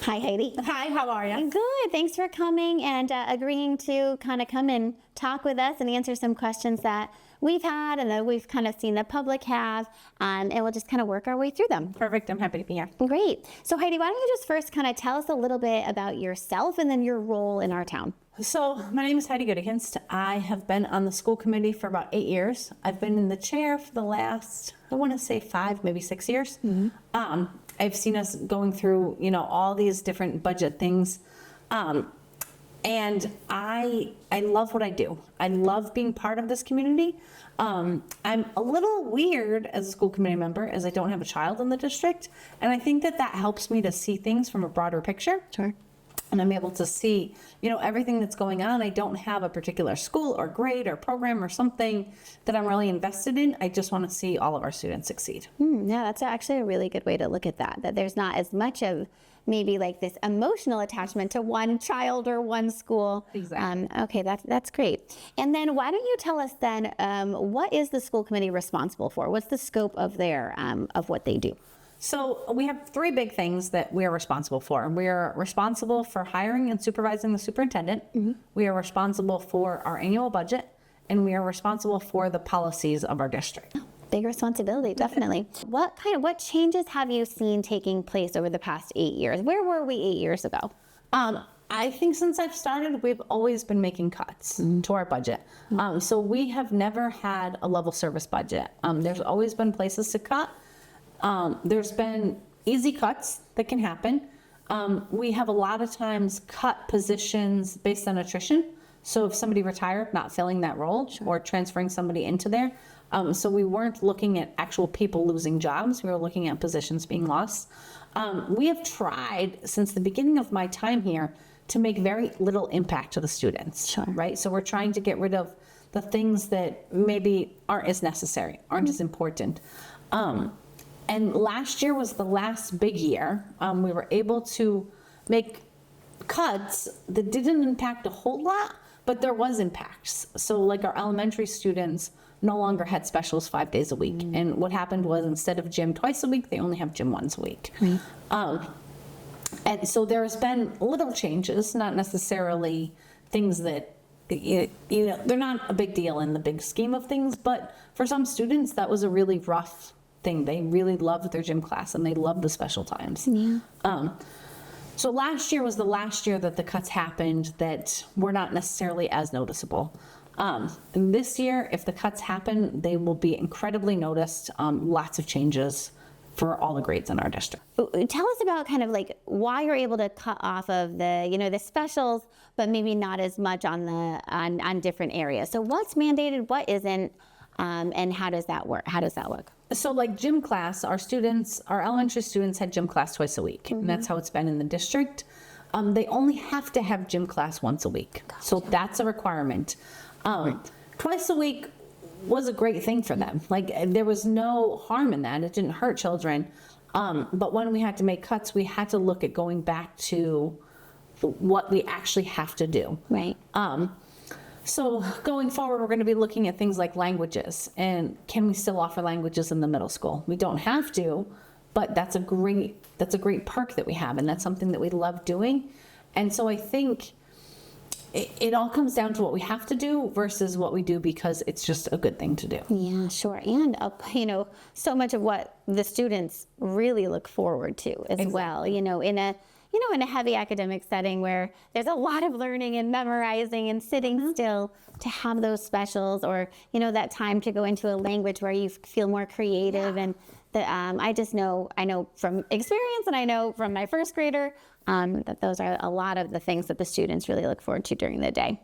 Hi, Heidi. Hi, how are you? Good. Thanks for coming and agreeing to kind of come and talk with us and answer some questions that we've had and that we've kind of seen the public have, and we'll just kind of work our way through them. Perfect. I'm happy to be here. Great. So, Heidi, why don't you just first kind of tell us a little bit about yourself and then your role in our town? So, my name is Heidi Gutekenst. I have been on the school committee for about 8 years. I've been in the chair for the last, I want to say 5, maybe 6 years. I've seen us going through, all these different budget things. And I love what I do. I love being part of this community. I'm a little weird as a school committee member as I don't have a child in the district. And I think that helps me to see things from a broader picture. Sure. And I'm able to see, everything that's going on. I don't have a particular school or grade or program or something that I'm really invested in. I just want to see all of our students succeed. Yeah, that's actually a really good way to look at that there's not as much of maybe like this emotional attachment to one child or one school. Exactly. Okay, that's great. And then why don't you tell us then, what is the school committee responsible for? What's the scope of of what they do? So we have 3 big things that we are responsible for. We are responsible for hiring and supervising the superintendent. We are responsible for our annual budget, and we are responsible for the policies of our district. Big responsibility, definitely. What changes have you seen taking place over the past 8 years? Where were we 8 years ago? I think since I've started, we've always been making cuts to our budget. So we have never had a level service budget. There's always been places to cut. There's been easy cuts that can happen. We have a lot of times cut positions based on attrition. So if somebody retired, not filling that role, or transferring somebody into there. So we weren't looking at actual people losing jobs. We were looking at positions being lost. We have tried since the beginning of my time here to make very little impact to the students, right? So we're trying to get rid of the things that maybe aren't as necessary, aren't as important. And last year was the last big year. We were able to make cuts that didn't impact a whole lot, but there was impacts. So like our elementary students no longer had specials 5 days a week. And what happened was instead of gym twice a week, they only have gym once a week. And so there's been little changes, not necessarily things that, they're not a big deal in the big scheme of things, but for some students, that was a really rough thing. They really loved their gym class and they loved the special times. So last year was the last year that the cuts happened that were not necessarily as noticeable. And this year, if the cuts happen, they will be incredibly noticed. Lots of changes for all the grades in our district. Tell us about kind of like why you're able to cut off of the specials, but maybe not as much on different areas. So what's mandated, what isn't, and how does that work? So like gym class, our elementary students had gym class twice a week. And that's how it's been in the district. They only have to have gym class once a week. Gotcha. So that's a requirement. Twice a week was a great thing for them. Like there was no harm in that. It didn't hurt children. But when we had to make cuts, we had to look at going back to what we actually have to do. Right. So going forward, we're going to be looking at things like languages, and can we still offer languages in the middle school? We don't have to, but that's a great perk that we have, and that's something that we love doing. And so I think it all comes down to what we have to do versus what we do because it's just a good thing to do. Yeah, sure. And so much of what the students really look forward to as well. In a heavy academic setting where there's a lot of learning and memorizing and sitting still, to have those specials or, that time to go into a language where you feel more creative. And I know from experience and I know from my first grader that those are a lot of the things that the students really look forward to during the day.